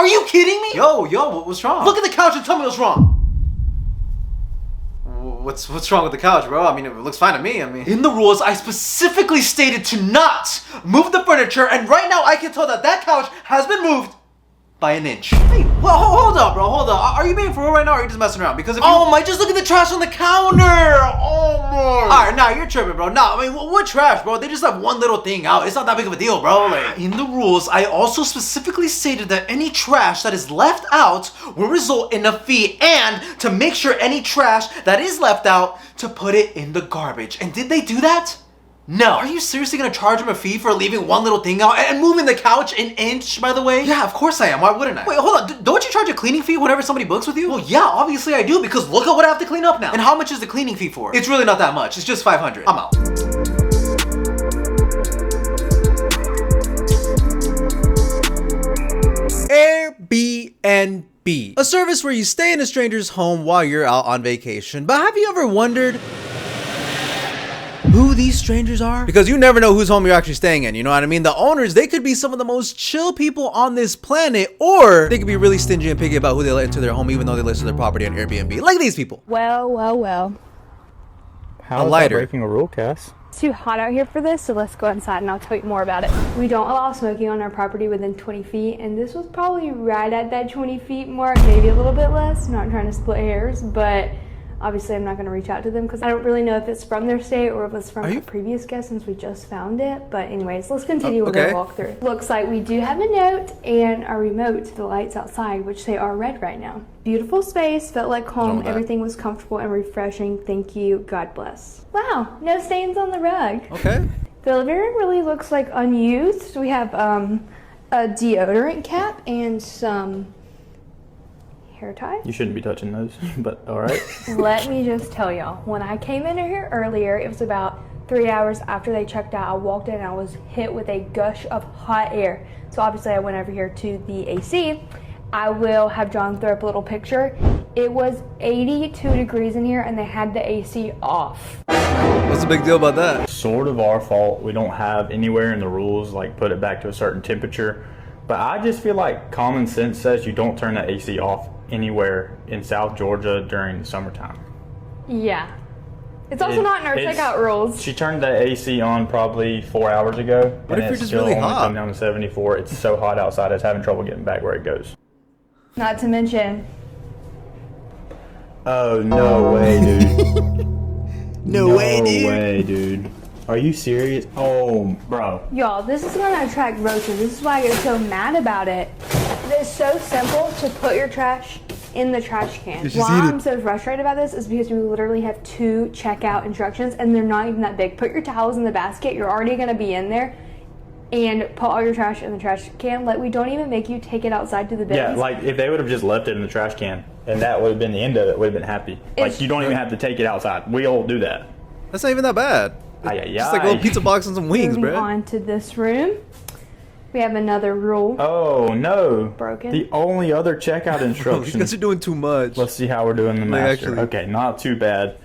you kidding me? Yo, what's wrong? Look at the couch and tell me what's wrong. What's wrong with the couch, bro? I mean, it looks fine to me. I mean, In the rules, I specifically stated to not move the furniture, and right now I can tell that that couch has been moved by an inch. hey, well, hold up, bro. Hold up. Are you being for real right now, or are you just messing around? Because if you... Oh my, just look at the trash on the counter. Oh my. Alright, nah, you're tripping, bro. Nah, I mean, what trash, bro? They just have one little thing out. It's not that big of a deal, bro. Like, In the rules, I also specifically stated that any trash that is left out will result in a fee, and to make sure any trash that is left out, to put it in the garbage. And did they do that? No. are you seriously gonna charge him a fee for leaving one little thing out and moving the couch an inch, by the way? Yeah, of course I am. Why wouldn't I? Wait, hold on. Don't you charge a cleaning fee whenever somebody books with you? Well, yeah, obviously I do, because look at what I have to clean up now. And how much is the cleaning fee for? It's really not that much. It's just $500. I'm out. Airbnb, a service where you stay in a stranger's home while you're out on vacation. But have you ever wondered who these strangers are? Because you never know whose home you're actually staying in, you know what I mean? The owners, they could be some of the most chill people on this planet, or they could be really stingy and picky about who they let into their home even though they list their property on Airbnb. Like these people. Well. How is lighter. that breaking a rule, Cass? It's too hot out here for this, so let's go inside and I'll tell you more about it. We don't allow smoking on our property within 20 feet, and this was probably right at that 20 feet mark, maybe a little bit less. Not trying to split hairs, but obviously I'm not going to reach out to them because I don't really know if it's from their state or if it's from a previous guest since we just found it. But anyways, let's continue with our walkthrough. Looks like we do have a note and a remote to the lights outside, which they are red right now. Beautiful space, felt like home, everything was comfortable and refreshing. Thank you, God bless. Wow, no stains on the rug. Okay. The living room really looks like unused. We have a deodorant cap and some hair ties. You shouldn't be touching those, but all right. Let me just tell y'all, when I came in here earlier, it was about 3 hours after they checked out. I walked in and I was hit with a gush of hot air. So obviously I went over here to the AC. I will have John throw up a little picture. It was 82 degrees in here and they had the AC off. What's the big deal about that? Sort of our fault. We don't have anywhere in the rules like put it back to a certain temperature. But I just feel like common sense says you don't turn the AC off anywhere in South Georgia during the summertime. Yeah. It's also not in our checkout rules. She turned the AC on probably 4 hours ago. What if you're just really hot? Come down to 74. It's so hot outside, it's having trouble getting back where it goes. Not to mention. Oh, no way, dude. No way, dude. No way, dude. Are you serious? Oh, bro. Y'all, this is gonna attract roaches. This is why I get so mad about it. It's so simple to put your trash in the trash can. Why I'm so frustrated about this is because we literally have 2 checkout instructions and they're not even that big. Put your towels in the basket. You're already gonna be in there. And put all your trash in the trash can. Like, we don't even make you take it outside to the bins. Yeah, like if they would have just left it in the trash can and that would have been the end of it, would have been happy. Like, you don't even have to take it outside. We all do that. That's not even that bad. Just like a little pizza box and some wings, Moving bro. on to this room. We have another rule. Oh, no. Broken. The only other checkout You instructions. guys are doing too much. Let's see how we're doing the master. actually- Okay, not too bad.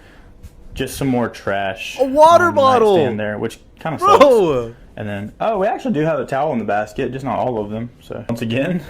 Just some more trash. A water on the bottle. nightstand there, which kind of sucks. Bro! And then, oh, we actually do have a towel in the basket, just not all of them. So once again,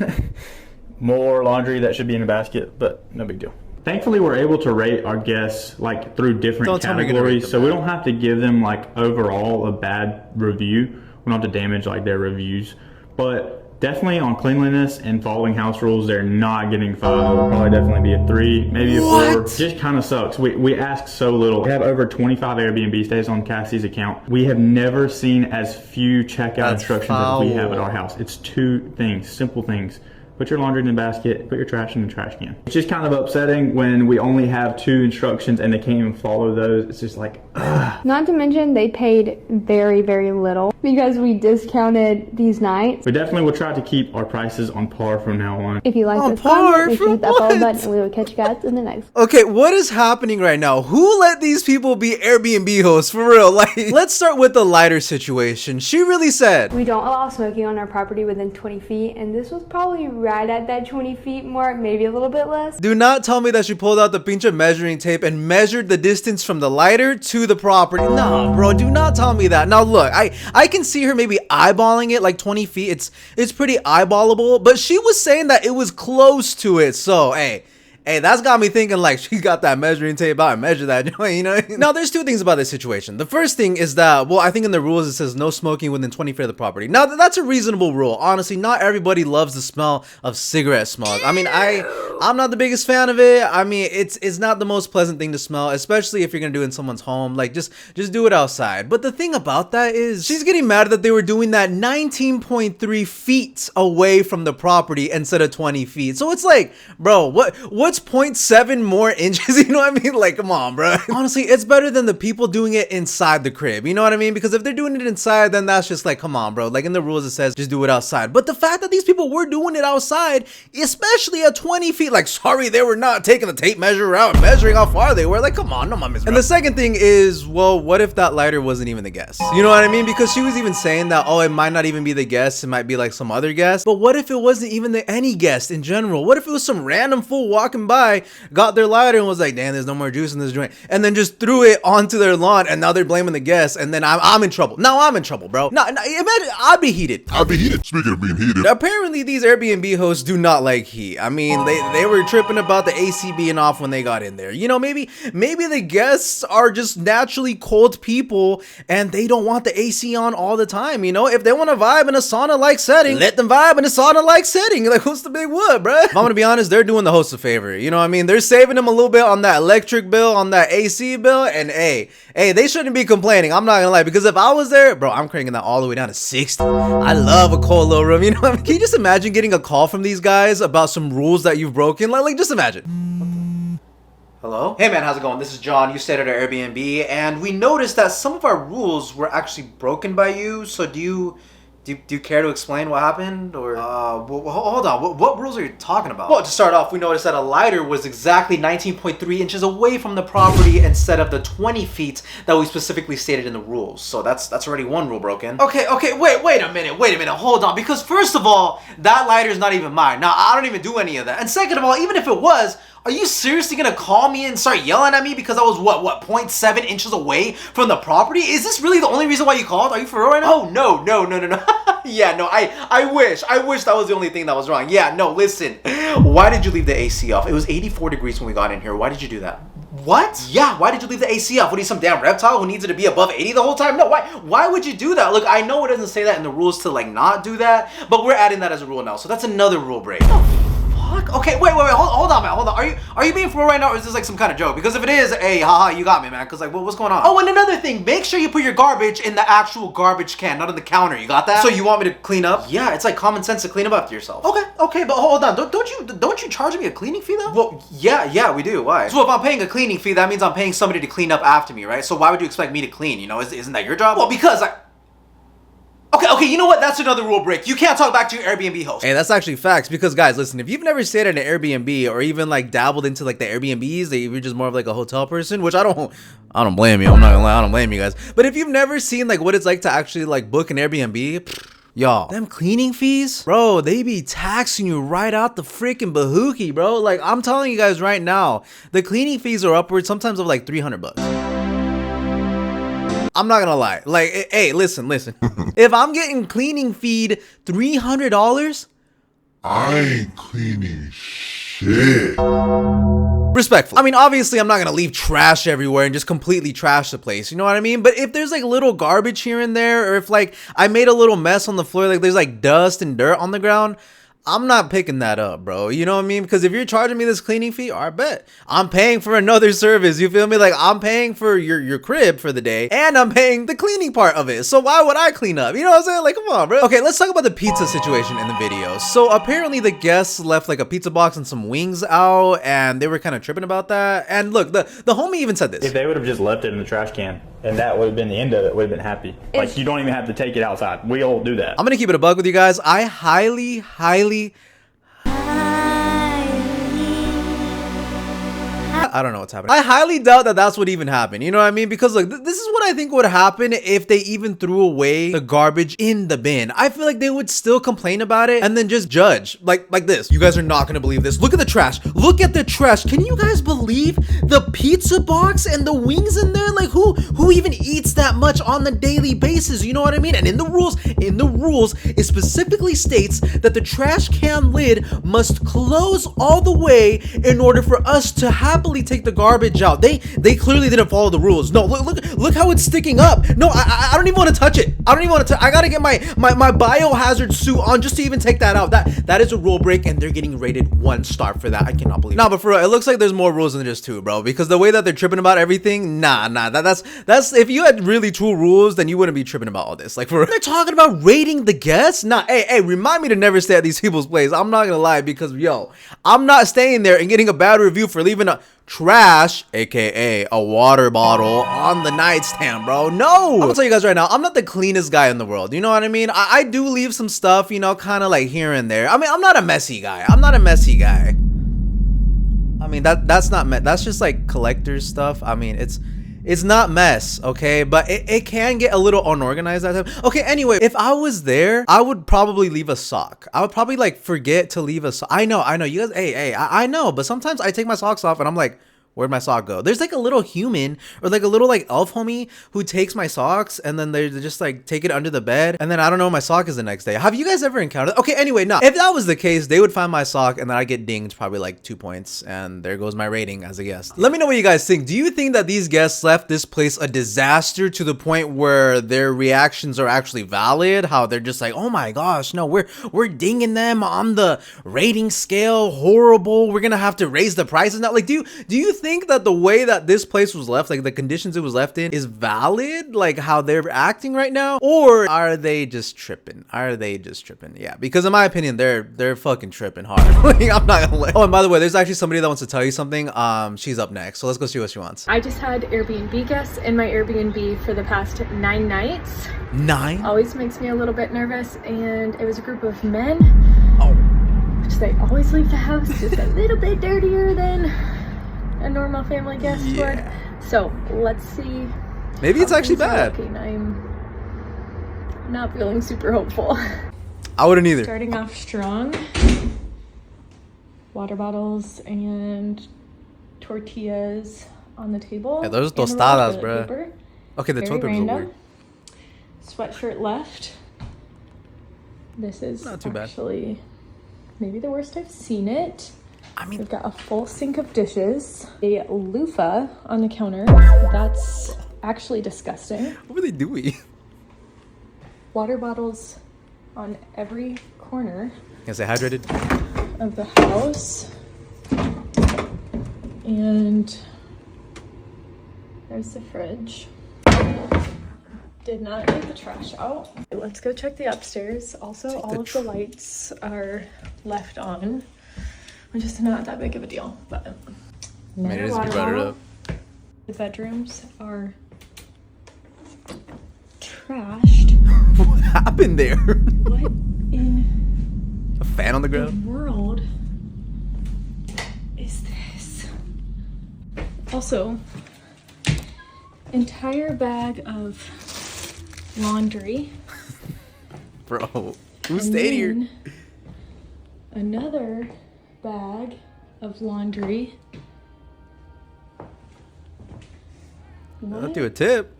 more laundry that should be in a basket, but no big deal. Thankfully, we're able to rate our guests like through different categories, so we don't have to give them like overall a bad review. We don't have to damage like their reviews, but definitely on cleanliness and following house rules, they're not getting 5. It will probably definitely be a 3, maybe a 4. Just kind of sucks. We ask so little. We have over 25 Airbnb stays on Cassie's account. We have never seen as few checkout instructions as we have at our house. It's 2 things, simple things. Put your laundry in the basket, put your trash in the trash can. It's just kind of upsetting when we only have 2 instructions and they can't even follow those. It's just like, ugh. Not to mention they paid very, very little because we discounted these nights. We definitely will try to keep our prices on par from now on. If you like On this par? content, make sure For you hit that follow what? button and we will catch you guys in the next. Okay, what is happening right now? Who let these people be Airbnb hosts for real? Like, let's start with the lighter situation. She really said, We don't allow smoking on our property within 20 feet, and this was probably right at that 20 feet mark, maybe a little bit less. do not tell me that she pulled out the pinche measuring tape and measured the distance from the lighter to the property. Nah, bro, do not tell me that. Now look, I can see her maybe eyeballing it like 20 feet. It's pretty eyeballable, but she was saying that it was close to it. So, hey, that's got me thinking like she got that measuring tape out and measure that joint, you know? Now, there's two things about this situation. The first thing is that, well, I think in the rules it says no smoking within 20 feet of the property. Now, that's a reasonable rule. Honestly, not everybody loves the smell of cigarette smoke. I mean, I'm not the biggest fan of it. I mean, it's not the most pleasant thing to smell, especially if you're gonna do it in someone's home. Like, just do it outside. But the thing about that is she's getting mad that they were doing that 19.3 feet away from the property instead of 20 feet. So it's like, bro, what's 0.7 more inches? You know what I mean? Like, come on, bro. Honestly, it's better than the people doing it inside the crib. You know what I mean? Because if they're doing it inside, then that's just like, come on, bro. Like in the rules, it says just do it outside. But the fact that these people were doing it outside, especially at 20 feet, like, sorry, they were not taking the tape measure out and measuring how far they were. Like, come on, no mames, bro. And the second thing is, well, what if that lighter wasn't even the guest? You know what I mean? Because she was even saying that, oh, it might not even be the guest. It might be like some other guest. But what if it wasn't even any guest in general? What if it was some random fool walking by, got their lighter and was like, damn, there's no more juice in this joint, and then just threw it onto their lawn, and now they're blaming the guests, and then I'm in trouble. Now I'm in trouble, bro. Now, imagine, I'd be heated. Speaking of being heated. Apparently, these Airbnb hosts do not like heat. I mean, they were tripping about the AC being off when they got in there. You know, maybe the guests are just naturally cold people, and they don't want the AC on all the time. You know, if they want to vibe in a sauna-like setting, let them vibe in a sauna-like setting. Like, what's the big what, bro? If I'm gonna be honest, they're doing the host a favor. You know what I mean? They're saving them a little bit on that electric bill, on that AC bill, and hey, they shouldn't be complaining. I'm not gonna lie, because if I was there, bro, I'm cranking that all the way down to 60. I love a cold little room, you know what I mean? Can you just imagine getting a call from these guys about some rules that you've broken? Like just imagine. Hello? Hey man, how's it going? This is John. You stayed at our Airbnb, and we noticed that some of our rules were actually broken by you. So do you care to explain what happened? Or hold on, what rules are you talking about? Well, to start off, we noticed that a lighter was exactly 19.3 inches away from the property instead of the 20 feet that we specifically stated in the rules. So that's already one rule broken. Okay, wait a minute, hold on. Because first of all, that lighter is not even mine. Now, I don't even do any of that. And second of all, even if it was, are you seriously gonna call me and start yelling at me because I was what 0.7 inches away from the property? Is this really the only reason why you called? Are you for real right now? Oh no. Yeah, no, I wish that was the only thing that was wrong. Yeah, no, listen. Why did you leave the AC off? It was 84 degrees when we got in here. Why did you do that? What? Yeah, why did you leave the AC off? What are you, some damn reptile who needs it to be above 80 the whole time? No, why would you do that? Look, I know it doesn't say that in the rules to like not do that, but we're adding that as a rule now. So that's another rule break. Okay, wait, hold on, man, hold on. Are you being for real right now, or is this like some kind of joke? Because if it is, hey, haha, you got me, man. Because like, what's going on? Oh, and another thing, make sure you put your garbage in the actual garbage can, not on the counter. You got that? So you want me to clean up? Yeah, it's like common sense to clean up after yourself. Okay, but hold on. Don't you charge me a cleaning fee though? Well, yeah, we do. Why? So if I'm paying a cleaning fee, that means I'm paying somebody to clean up after me, right? So why would you expect me to clean? You know, isn't that your job? Well, because Okay, you know what? That's another rule break. You can't talk back to your Airbnb host. Hey, that's actually facts, because guys, listen, if you've never stayed at an Airbnb or even like dabbled into like the Airbnbs, if you're just more of like a hotel person, which I don't blame you. I'm not gonna lie, I don't blame you guys. But if you've never seen like what it's like to actually like book an Airbnb, y'all, them cleaning fees, bro, they be taxing you right out the freaking bahookie, bro. Like, I'm telling you guys right now, the cleaning fees are upwards sometimes of like $300. I'm not gonna lie. Like, hey, listen. If I'm getting cleaning feed $300, I ain't cleaning shit. Respectful. I mean, obviously, I'm not gonna leave trash everywhere and just completely trash the place. You know what I mean? But if there's like little garbage here and there, or if like I made a little mess on the floor, like there's like dust and dirt on the ground, I'm not picking that up, bro. You know what I mean? Because if you're charging me this cleaning fee, I bet I'm paying for another service. You feel me? Like, I'm paying for your crib for the day, and I'm paying the cleaning part of it. So why would I clean up? You know what I'm saying? Like, come on, bro. Okay, let's talk about the pizza situation in the video. So apparently the guests left like a pizza box and some wings out, and they were kind of tripping about that. And look, the homie even said this. If they would have just left it in the trash can, and that would have been the end of it, would have been happy. Like, you don't even have to take it outside. We all do that. I'm gonna keep it a bug with you guys. I I don't know what's happening. I highly doubt that that's what even happened. You know what I mean? Because look, this is what I think would happen if they even threw away the garbage in the bin. I feel like they would still complain about it and then just judge like this. You guys are not gonna believe this. Look at the trash. Look at the trash. Can you guys believe the pizza box and the wings in there? Like who even eats that much on the daily basis? You know what I mean? And in the rules, it specifically states that the trash can lid must close all the way in order for us to happily take the garbage out. They clearly didn't follow the rules. No, look how it's sticking up. No, I don't even want to touch it. I don't even want to. I gotta get my biohazard suit on just to even take that out. That is a rule break, and they're getting rated 1 star for that. I cannot believe it. Nah, but for real, it looks like there's more rules than just 2, bro. Because the way that they're tripping about everything, nah, that's if you had really 2 rules, then you wouldn't be tripping about all this. Like, for they're talking about rating the guests. Nah, hey, remind me to never stay at these people's place. I'm not gonna lie, because yo, I'm not staying there and getting a bad review for leaving a trash, aka a water bottle, on the nightstand, bro. No, I'm gonna tell you guys right now, I'm not the cleanest guy in the world. You know what I mean? I do leave some stuff, you know, kind of like here and there. I mean, I'm not a messy guy. I mean, that's not that's just like collector's stuff. I mean, it's not mess, okay? But it can get a little unorganized at times. Okay, anyway, if I was there, I would probably leave a sock. I would probably like forget to leave a sock. I know, you guys, hey, I know, but sometimes I take my socks off and I'm like, where'd my sock go? There's like a little human or like a little like elf homie who takes my socks and then they just like take it under the bed and then I don't know where my sock is the next day. Have you guys ever encountered? Okay, anyway, no. If that was the case, they would find my sock and then I get dinged probably like 2 points and there goes my rating as a guest. Let me know what you guys think. Do you think that these guests left this place a disaster to the point where their reactions are actually valid? How they're just like, oh my gosh, no, we're dinging them on the rating scale, horrible. We're gonna have to raise the prices now. Like, do you think that the way that this place was left, like the conditions it was left in, is valid, like how they're acting right now, or are they just tripping? Yeah, because in my opinion, they're fucking tripping hard. Like, I'm not gonna lie. Oh, and by the way, there's actually somebody that wants to tell you something. She's up next, so let's go see what she wants. I just had Airbnb guests in my Airbnb for the past 9 nights. 9? Always makes me a little bit nervous, and it was a group of men. Oh. They always leave the house just a little bit dirtier than a normal family guest would. So let's see. Maybe it's actually bad. I'm not feeling super hopeful. I wouldn't either. Starting off strong. Water bottles and tortillas on the table. Yeah, those and tostadas, toilet bro. paper. Okay, the toilet paper's weird. Sweatshirt left. This is not too bad. Actually maybe the worst I've seen it. I mean, we've got a full sink of dishes, a loofah on the counter. That's actually disgusting. What were they doing? Water bottles on every corner. Can I say hydrated? Of the house. And there's the fridge. Did not get the trash out. Let's go check the upstairs. Also, all of the lights are left on, which is not that big of a deal, but it is buttered up. The bedrooms are trashed. What happened there? What in a fan on the ground? The world is this? Also, entire bag of laundry. Bro, who stayed here? Another bag of laundry. I'll do a tip.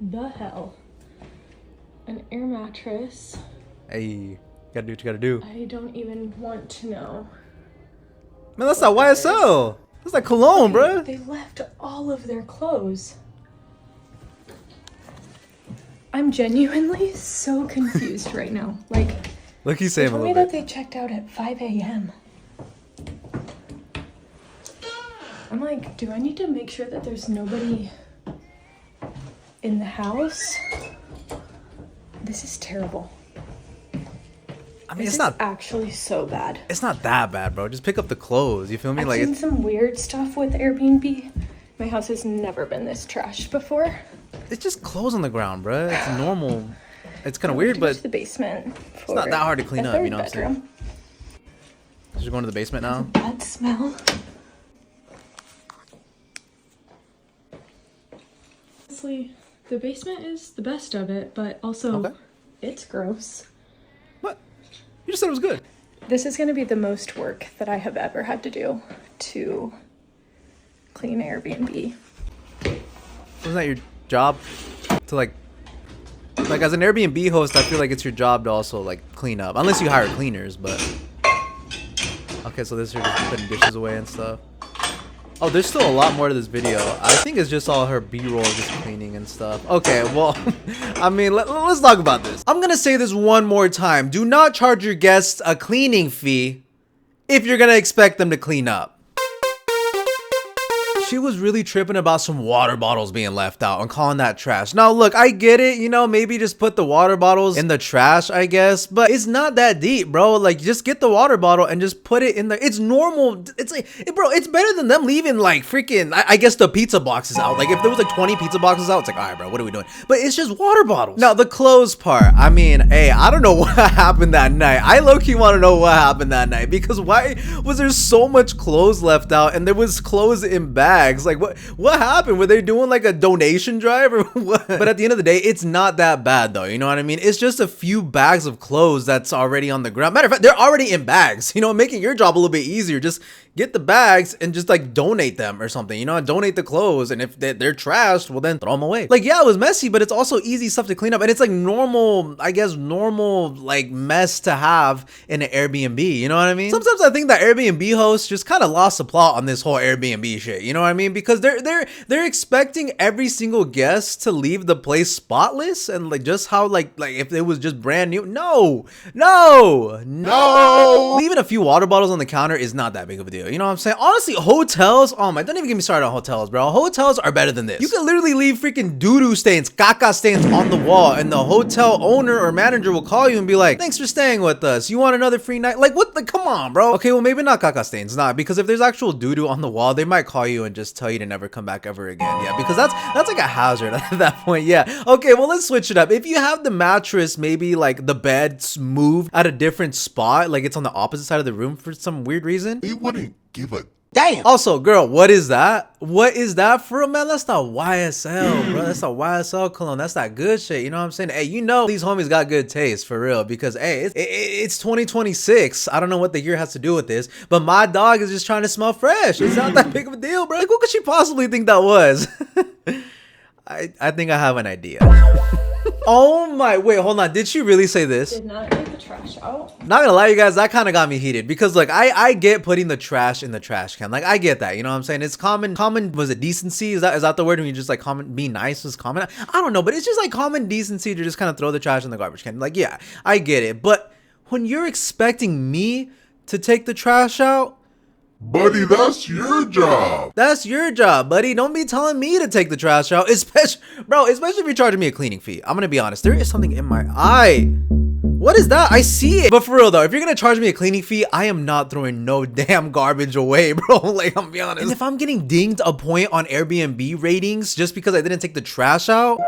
The hell? An air mattress. Hey, gotta do what you gotta do. I don't even want to know. Man, that's not YSL. That's like cologne, bro. They left all of their clothes. I'm genuinely so confused right now. Like, look, he's saying a told little me bit. that they checked out at 5 a.m. I'm like, do I need to make sure that there's nobody in the house? This is terrible. I mean, This it's is not actually so bad. It's not that bad, bro. Just pick up the clothes. You feel me? I've Like, seen some weird stuff with Airbnb. My house has never been this trashed before. it's just clothes on the ground, bro. It's normal. It's kind of weird, but the basement. it's not that hard to clean up. You know what I'm saying? Just going to the basement now. Bad smell. honestly, the basement is the best of it, but also Okay. it's gross. What? You just said it was good. This is going to be the most work that I have ever had to do to clean Airbnb. Wasn't that your job to like as an Airbnb host? I feel like it's your job to also like clean up, unless you hire cleaners. But okay, so this is her just putting dishes away and stuff. Oh, there's still a lot more to this video. I think it's just all her B-roll just cleaning and stuff. Okay, well, I mean, let's talk about this. I'm gonna say this one more time. Do not charge your guests a cleaning fee if you're gonna expect them to clean up. She was really tripping about some water bottles being left out and calling that trash. Now, look, I get it. You know, maybe just put the water bottles in the trash, I guess. But it's not that deep, bro. Like, just get the water bottle and just put it in the... It's normal. It's like, bro, it's better than them leaving, like, freaking... I guess the pizza boxes out. Like, if there was, like, 20 pizza boxes out, it's like, all right, bro, what are we doing? But it's just water bottles. Now, the clothes part. I mean, hey, I don't know what happened that night. I low-key want to know what happened that night. Because why was there so much clothes left out and there was clothes in bags? Like, what happened? Were they doing like a donation drive or what? But at the end of the day, it's not that bad though, you know what I mean? It's just a few bags of clothes that's already on the ground. Matter of fact, they're already in bags, you know, making your job a little bit easier. Just get the bags and just like donate them or something, you know, donate the clothes. And if they're trashed, well then throw them away. Like, yeah, it was messy, but it's also easy stuff to clean up. And it's like normal, I guess, normal like mess to have in an Airbnb, you know what I mean? Sometimes I think that Airbnb hosts just kind of lost the plot on this whole Airbnb shit, you know what I mean? Because they're expecting every single guest to leave the place spotless and like just how like if it was just brand new. No. Leaving a few water bottles on the counter is not that big of a deal. You know what I'm saying? Honestly, hotels, oh my, don't even get me started on hotels, bro. Hotels are better than this. You can literally leave freaking doo-doo stains, caca stains on the wall, and the hotel owner or manager will call you and be like, thanks for staying with us. You want another free night? Like, what the, come on, bro. Okay, well, maybe not caca stains, not, because if there's actual doo-doo on the wall, they might call you and just tell you to never come back ever again. Yeah, because that's like a hazard at that point. Yeah. Okay, well, let's switch it up. If you have the mattress, maybe like the bed's moved at a different spot, like it's on the opposite side of the room for some weird reason. We wouldn't give a damn. Also, girl, what is that? What is that for a man? That's the YSL, bro. That's the YSL cologne. That's that good shit. You know what I'm saying? Hey, you know these homies got good taste for real because hey, it's 2026. I don't know what the year has to do with this, but my dog is just trying to smell fresh. It's not that big of a deal, bro. Like, what could she possibly think that was? I think I have an idea. Oh my, wait, hold on. Did she really say this? Did not take the trash out. Not gonna lie, you guys, that kind of got me heated because like I get putting the trash in the trash can. Like I get that, you know what I'm saying? It's common, was it decency? Is that the word when you just like be nice is common? I don't know, but it's just like common decency to just kind of throw the trash in the garbage can. Like, yeah, I get it. But when you're expecting me to take the trash out, buddy, that's your job. that's your job, buddy. Don't be telling me to take the trash out, especially if you're charging me a cleaning fee. I'm gonna be honest, there is something in my eye. What is that? I see it. But for real though, if you're gonna charge me a cleaning fee, I am not throwing no damn garbage away, bro. Like, I'm be honest. And if I'm getting dinged a point on Airbnb ratings just because I didn't take the trash out,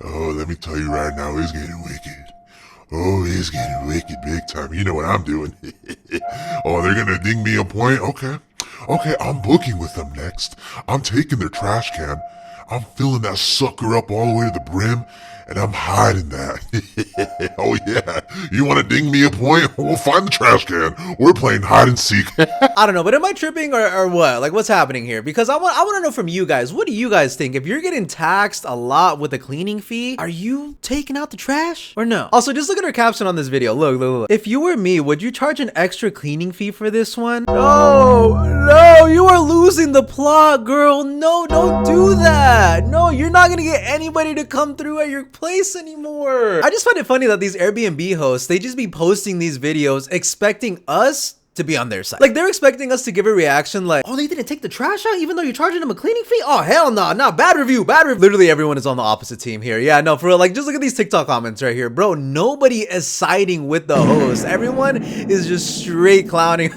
Oh, let me tell you right now, it's getting wicked. Oh, it's getting wicked big time. You know what I'm doing. Oh, they're gonna ding me a point? Okay, I'm booking with them next. I'm taking their trash can. I'm filling that sucker up all the way to the brim, and I'm hiding that. Oh yeah, you want to ding me a point? We'll find the trash can. We're playing hide and seek. I don't know, but am I tripping or what? Like, what's happening here? Because I want to know from you guys. What do you guys think? If you're getting taxed a lot with a cleaning fee, are you taking out the trash or no? Also, just look at her caption on this video. Look. If you were me, would you charge an extra cleaning fee for this one? No, you are losing the plot, girl. No, don't do that. No, you're not gonna get anybody to come through at your place anymore. I just find it funny that these Airbnb hosts, they just be posting these videos expecting us to be on their side. Like, they're expecting us to give a reaction like, oh, they didn't take the trash out even though you're charging them a cleaning fee? Oh, hell no, bad review. Literally everyone is on the opposite team here. Yeah, no, for real, like, just look at these TikTok comments right here. Bro, nobody is siding with the host. Everyone is just straight clowning.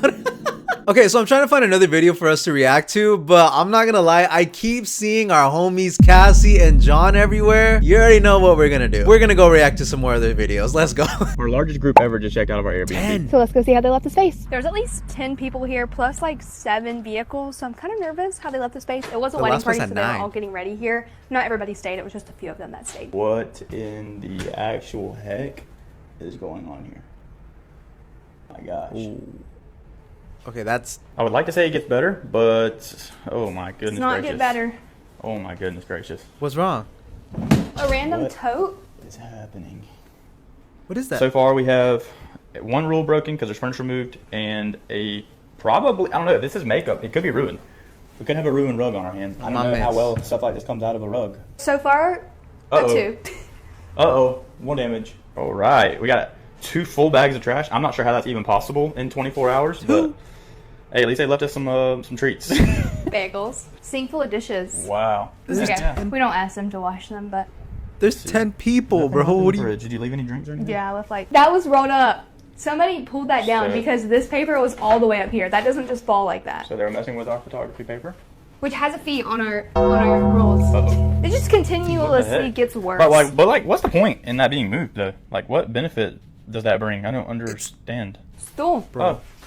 Okay, so I'm trying to find another video for us to react to, but I'm not gonna lie, I keep seeing our homies Cassie and John everywhere. You already know what we're gonna do. We're gonna go react to some more other videos. Let's go. Our largest group ever just checked out of our Airbnb. 10. So let's go see how they left the space. There's at least 10 people here, plus like 7 vehicles. So I'm kind of nervous how they left the space. It was a The wedding last place party, had so they were 9. all getting ready here. Not everybody stayed. It was just a few of them that stayed. What in the actual heck is going on here? My gosh. Ooh. Okay, that's... I would like to say it gets better, but oh my goodness It's not gracious. get better. Oh my goodness gracious. What's wrong? A random What? tote. What is happening? What is that? So far we have one rule broken because there's furniture moved and a probably, I don't know, if this is makeup. It could be ruined. We could have a ruined rug on our hands. I don't know how well stuff like this comes out of a rug. So far, Uh-oh. 2. Uh-oh, 1 damage. All right, we got 2 full bags of trash. I'm not sure how that's even possible in 24 hours, but hey, at least they left us some treats. Bagels. Sink full of dishes. Wow. This is Okay. 10. We don't ask them to wash them, but There's 10 people, bro. What do you... Did you leave any drinks or anything? yeah, I left like that was rolled up. Somebody pulled that down So- because this paper was all the way up here. That doesn't just fall like that. So they were messing with our photography paper? Which has a fee on our rules. Uh-oh. It just continuously heck? gets worse. But like, what's the point in that being moved though? Like, what benefit does that bring? I don't understand. Stool.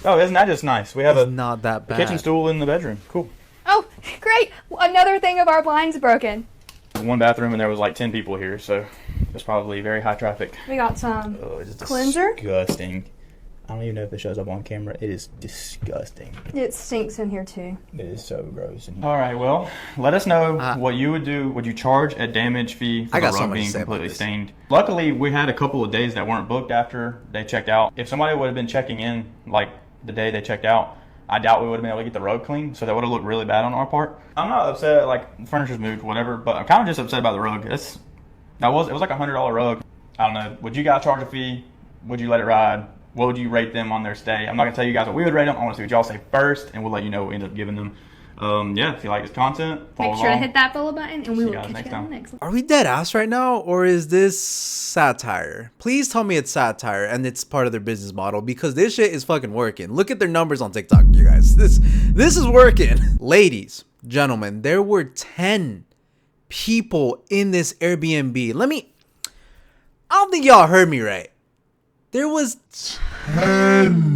Oh, isn't that just nice? We have It's a not that bad. kitchen stool in the bedroom. Cool. Oh, great! Another thing of our blinds broken. 1 bathroom and there was like 10 people here, so it's probably very high traffic. We got some Oh, it's cleanser. disgusting. I don't even know if it shows up on camera. It is disgusting. It stinks in here too. It is so gross. All right, well, let us know what you would do. Would you charge a damage fee for I the got so rug much to being say about completely this. stained? Luckily, we had a couple of days that weren't booked after they checked out. If somebody would have been checking in like the day they checked out, I doubt we would have been able to get the rug clean, so that would have looked really bad on our part. I'm not upset, like furniture's moved, whatever, but I'm kind of just upset about the rug. It was like a $100 rug. I don't know. Would you guys charge a fee? Would you let it ride? What would you rate them on their stay? I'm not gonna tell you guys what we would rate them. I want to see what y'all say first, and we'll let you know what we end up giving them. Yeah, if you like this content, follow Make sure to along. hit that follow button, and we See will you guys catch next you on time. the next one. Are we dead ass right now, or is this satire? Please tell me it's satire and it's part of their business model, because this shit is fucking working. Look at their numbers on TikTok, you guys. This is working. Ladies, gentlemen, there were 10 people in this Airbnb. I don't think y'all heard me right. There was 10.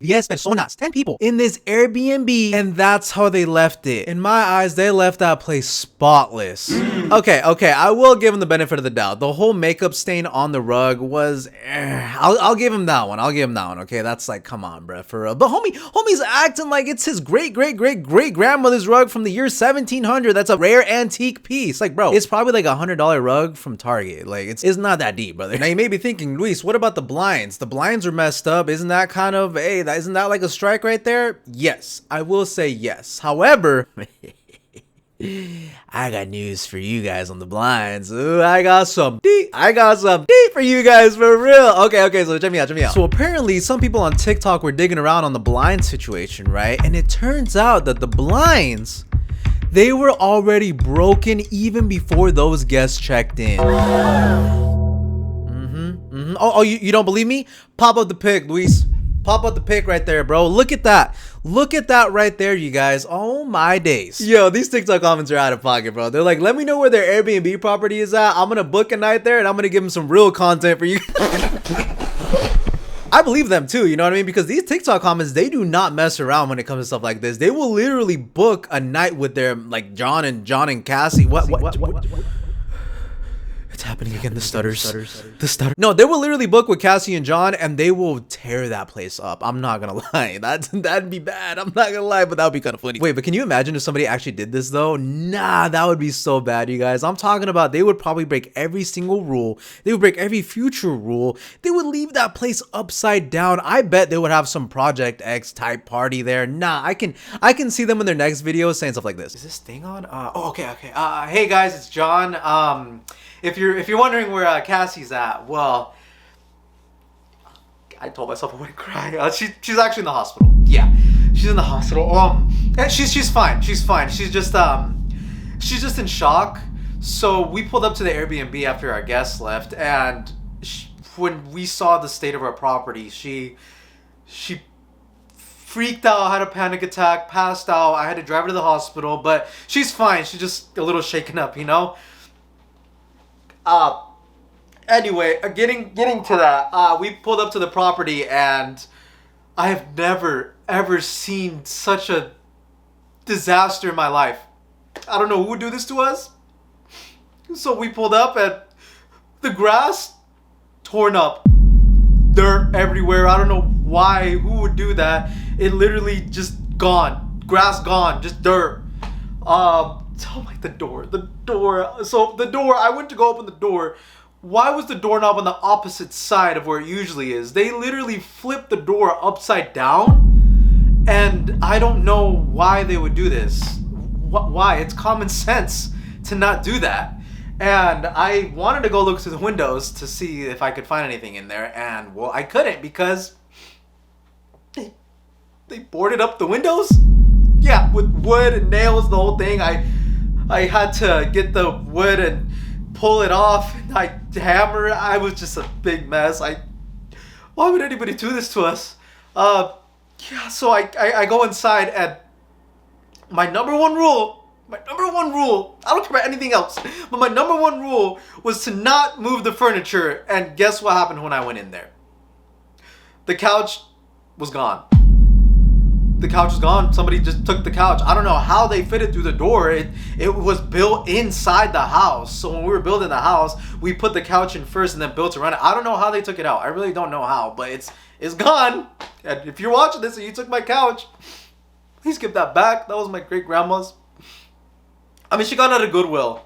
Yes, personas, 10 people in this Airbnb, and that's how they left it. In my eyes, they left that place spotless. Okay, I will give them the benefit of the doubt. The whole makeup stain on the rug was, I'll give him that one. Okay, that's like, come on, bruh, for real. But homie's acting like it's his great grandmother's rug from the year 1700. That's a rare antique piece. Like, bro, it's probably like $100 rug from Target. Like, it's not that deep, brother. Now you may be thinking, Luis, what about the blinds? The blinds are messed up. Isn't that kind of, isn't that like a strike right there? Yes, I will say yes. However, I got news for you guys on the blinds. Ooh, I got some deep for you guys, for real. Okay, so check me out. So apparently some people on TikTok were digging around on the blind situation, right? And it turns out that the blinds, they were already broken even before those guests checked in. Oh, you don't believe me? Pop up the pic, Luis. Pop up the pic right there, bro. Look at that. Look at that right there, you guys. Oh my days. Yo, these TikTok comments are out of pocket, bro. They're like, let me know where their Airbnb property is at. I'm gonna book a night there and I'm gonna give them some real content for you. I believe them too, you know what I mean? Because these TikTok comments, they do not mess around when it comes to stuff like this. They will literally book a night with their, like, John and Cassie. What? It's happening again. The stutters. The stutter. No, they will literally book with Cassie and John, and they will tear that place up. I'm not gonna lie. That'd be bad. I'm not gonna lie, but that would be kind of funny. Wait, but can you imagine if somebody actually did this though? Nah, that would be so bad, you guys. I'm talking about they would probably break every single rule. They would break every future rule. They would leave that place upside down. I bet they would have some Project X type party there. Nah, I can see them in their next video saying stuff like this. Is this thing on? Okay. Hey guys, it's John. If you're wondering where Cassie's at, well, I told myself I wouldn't cry. She's actually in the hospital. Yeah, she's in the hospital. And she's fine. She's just in shock. So we pulled up to the Airbnb after our guests left, and when we saw the state of our property, she freaked out, had a panic attack, passed out. I had to drive her to the hospital, but she's fine. She's just a little shaken up, you know? Anyway, getting to that, we pulled up to the property, and I have never, ever seen such a disaster in my life. I don't know who would do this to us. So we pulled up, and the grass torn up. Dirt everywhere. I don't know why, who would do that. It literally just gone. Grass gone, just dirt. Oh my, the door. So the door, I went to go open the door. Why was the doorknob on the opposite side of where it usually is? They literally flipped the door upside down, and I don't know why they would do this. Why? It's common sense to not do that. And I wanted to go look through the windows to see if I could find anything in there, and well, I couldn't because they boarded up the windows. Yeah, with wood and nails, the whole thing. I had to get the wood and pull it off, and I hammer it. I was just a big mess. Why would anybody do this to us? Yeah, so I go inside, and my number one rule, I don't care about anything else, but my number one rule was to not move the furniture, and guess what happened when I went in there? The couch was gone. The couch was gone. Somebody just took the couch. I don't know how they fit it through the door. It was built inside the house. So when we were building the house, we put the couch in first and then built around it. I don't know how they took it out. I really don't know how, but it's gone. And if you're watching this and you took my couch, please give that back. That was my great grandma's. I mean, she got it at a Goodwill.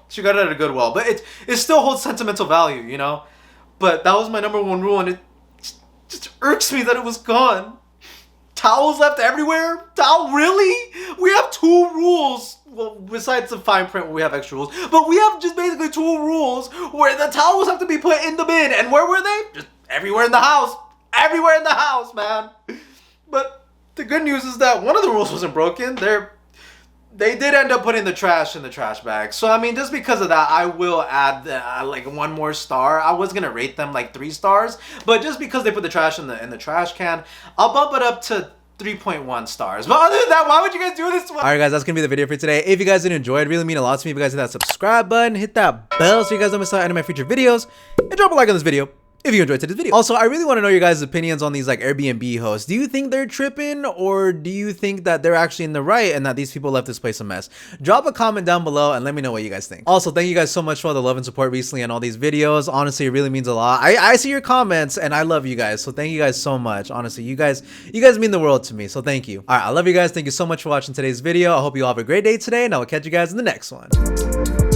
But it still holds sentimental value, you know? But that was my number one rule, and it just irks me that it was gone. Towels left everywhere? Really? We have 2 rules. Well, besides the fine print where we have extra rules. But we have just basically 2 rules where the towels have to be put in the bin. And where were they? Just everywhere in the house. Everywhere in the house, man. But the good news is that one of the rules wasn't broken. They did end up putting the trash in the trash bag. So, I mean, just because of that, I will add like 1 more star. I was going to rate them like 3 stars. But just because they put the trash in the trash can, I'll bump it up to 3.1 stars. But other than that, why would you guys do this to us? Alright guys, that's gonna be the video for today. If you guys did enjoy it, really mean a lot to me if you guys hit that subscribe button, hit that bell so you guys don't miss out on any of my future videos, and drop a like on this video if you enjoyed today's video. Also, I really want to know your guys' opinions on these like Airbnb hosts. Do you think they're tripping, or do you think that they're actually in the right and that these people left this place a mess? Drop a comment down below and let me know what you guys think. Also, thank you guys so much for all the love and support recently on all these videos. Honestly, it really means a lot. I see your comments and I love you guys, so thank you guys so much. Honestly, you guys mean the world to me, so thank you. All right, I love you guys. Thank you so much for watching today's video. I hope you all have a great day today, and I will catch you guys in the next one.